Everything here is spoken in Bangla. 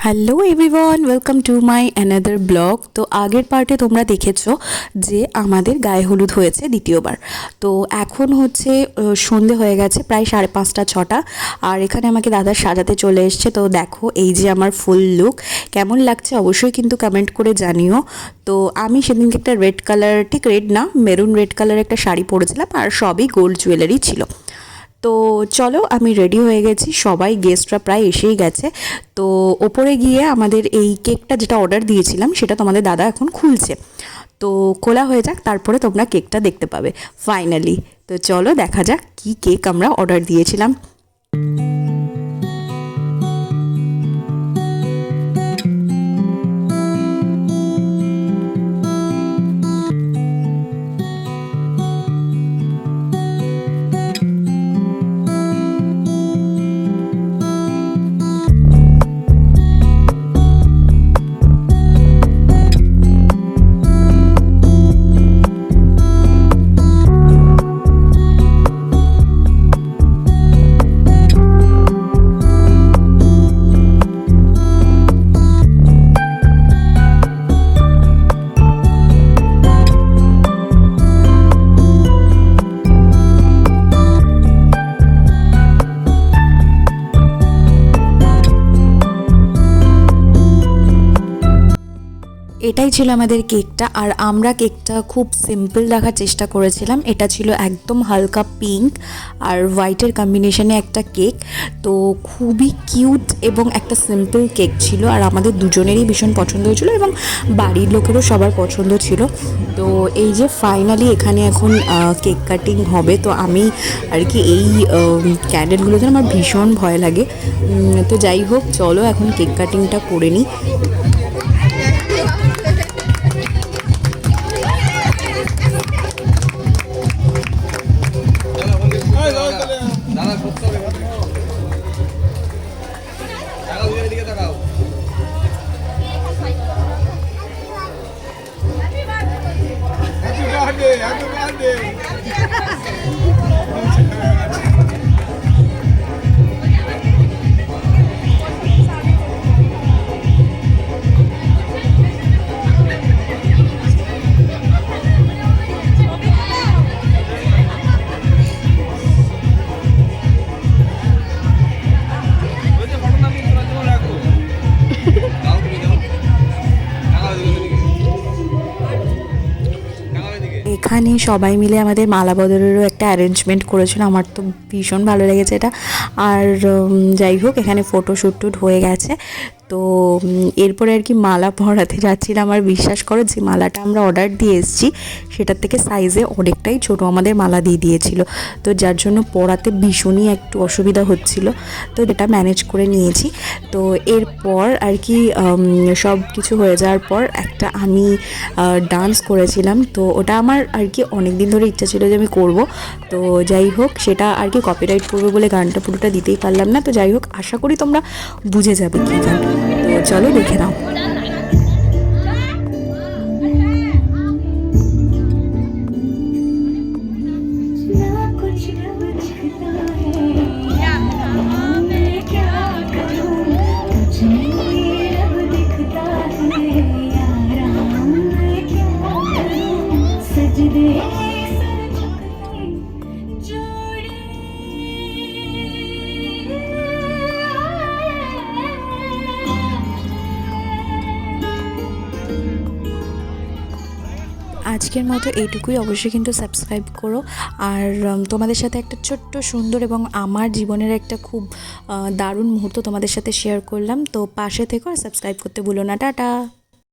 Hello everyone, welcome to my another blog. তো আগের পার্টে তোমরা দেখেছো যে আমাদের গায়ে হলুদ হয়েছে দ্বিতীয়বার। তো এখন হচ্ছে সন্ধে হয়ে গেছে, প্রায় 5:30 6টা। আর এখানে আমাকে দাদা সাজাতে চলে এসছে। তো দেখো এই যে আমার ফুল লুক, কেমন লাগছে অবশ্যই কিন্তু কমেন্ট করে জানিও। তো আমি সেদিনকে একটা রেড কালার, ঠিক রেড না, মেরুন রেড কালার একটা শাড়ি পরেছিলাম, আর সবই গোল্ড জুয়েলারি ছিল। তো চলো আমি রেডি হয়ে গেছি, সবাই গেস্টরা প্রায় এসেই গেছে। তো ওপরে গিয়ে আমাদের এই কেকটা যেটা অর্ডার দিয়েছিলাম সেটা তোমাদের দাদা এখন খুলছে। তো খোলা হয়ে যাক, তারপরে তোমরা কেকটা দেখতে পাবে ফাইনালি। তো চলো দেখা যাক কি কেক আমরা অর্ডার দিয়েছিলাম। এটাই ছিল আমাদের কেকটা। আর আমরা কেকটা খুব সিম্পল রাখার চেষ্টা করেছিলাম। এটা ছিল একদম হালকা পিঙ্ক আর হোয়াইটের কম্বিনেশনে একটা কেক। তো খুবই কিউট এবং একটা সিম্পল কেক ছিল, আর আমাদের দুজনেরই ভীষণ পছন্দ হয়েছিল এবং বাড়ির লোকেরও সবার পছন্দ ছিল। তো এই যে ফাইনালি এখানে এখন কেক কাটিং হবে। তো আমি আর কি এই ক্যান্ডেলগুলোতে আমার ভীষণ ভয় লাগে। তো যাই হোক, চলো এখন কেক কাটিংটা করে নিই। Happy birthday! এখানে সবাই মিলে আমাদের মালা বদলেরও একটা অ্যারেঞ্জমেন্ট করেছিল, আমার তো ভীষণ ভালো লেগেছে এটা। আর যাই হোক, এখানে ফটোশ্যুট টুট হয়ে গেছে। তো এরপরে আর কি মালা পরাতে যাচ্ছিলাম। আর বিশ্বাস করো, যে মালাটা আমরা অর্ডার দিয়ে এসেছি সেটার থেকে সাইজে অনেকটাই ছোটো আমাদের মালা দিয়ে দিয়েছিল। তো যার জন্য পরাতে ভীষণই একটু অসুবিধা হচ্ছিল, তো এটা ম্যানেজ করে নিয়েছি। তো এরপর আর কি সব কিছু হয়ে যাওয়ার পর একটা আমি ডান্স করেছিলাম। তো ওটা আমার আর কি অনেক দিন ধরে ইচ্ছা ছিল যে আমি করব। তো যাই হোক, সেটা আর কি কপিরাইট করবে বলে গানটা পুরোটা দিতেই পারলাম না। তো যাই হোক, আশা করি তোমরা বুঝে যাবে কী গান। তো চলো দেখে নাও। আজকের মতো এইটুকুই। অবশ্যই কিন্তু সাবস্ক্রাইব করো। আর তোমাদের সাথে একটা ছোট্ট সুন্দর এবং আমার জীবনের একটা খুব দারুণ মুহূর্ত তোমাদের সাথে শেয়ার করলাম। তো পাশে থেকো আর সাবস্ক্রাইব করতে ভুলো না। টাটা।